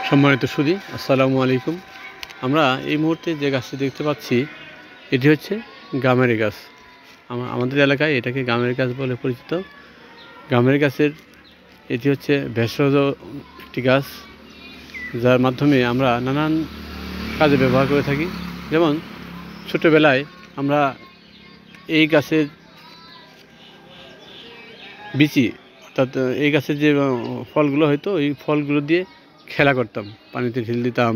সম্মানিত সুধী, আসসালামু আলাইকুম। আমরা এই মুহূর্তে যে গাছটি দেখতে পাচ্ছি এটি হচ্ছে গামেরি গাছ। আমাদের এলাকায় এটাকে গামেরি গাছ বলে পরিচিত। গামেরি গাছের এটি হচ্ছে ভেষজ একটি গাছ, যার মাধ্যমে আমরা নানান কাজে ব্যবহার করে থাকি। যেমন ছোটোবেলায় আমরা এই গাছের বিচি, অর্থাৎ এই গাছের যে ফলগুলো হয়তো এই ফলগুলো দিয়ে খেলা করতাম, পানিতে ঢিল দিতাম,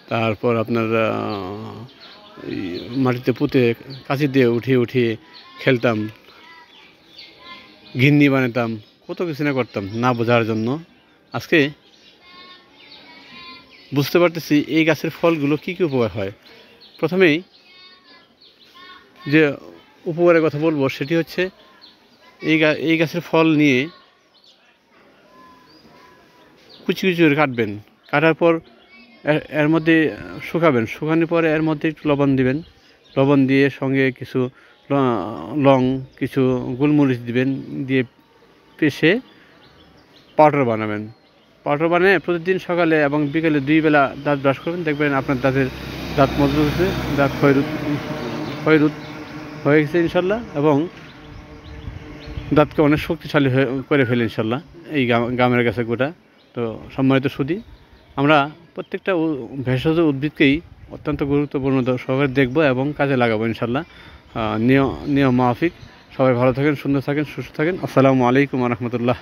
তারপর আপনার মাটিতে পুঁতে কাঁচি দিয়ে উঠিয়ে উঠিয়ে খেলতাম, ঘিন্নি বানাতাম, কত কিছু না করতাম না বোঝার জন্য। আজকে বুঝতে পারতেছি এই গাছের ফলগুলো কী কী উপকার হয়। প্রথমেই যে উপকারের কথা বলবো সেটি হচ্ছে এই গাছের ফল নিয়ে কুচি কুচি করে কাটবেন, কাটার পর এর মধ্যে শুকাবেন, শুকানোর পরে এর মধ্যে একটু লবণ দিবেন, লবণ দিয়ে সঙ্গে কিছু লং, কিছু গোলমরিচ দিবেন, দিয়ে পেষে পাউডার বানাবেন। পাউডার বানিয়ে প্রতিদিন সকালে এবং বিকেলে 2 বেলা দাঁত ব্রাশ করবেন, দেখবেন আপনার দাঁত মজবুত হচ্ছে, দাঁত ক্ষয়রোধ হয়ে গেছে ইনশাল্লাহ, এবং দাঁতকে অনেক শক্তিশালী করে ফেলে ইনশাল্লাহ এই গামের গাছের গোটা। তো সম্মানিত সুধী, আমরা প্রত্যেকটা ভেষজ উদ্ভিদকেই অত্যন্ত গুরুত্বপূর্ণ সহকারে দেখব এবং কাজে লাগাবো ইনশাল্লাহ। নিয়ম মাফিক। সবাই ভালো থাকেন, সুন্দর থাকেন, সুস্থ থাকেন। আসসালামু আলাইকুম ওয়া রাহমাতুল্লাহ।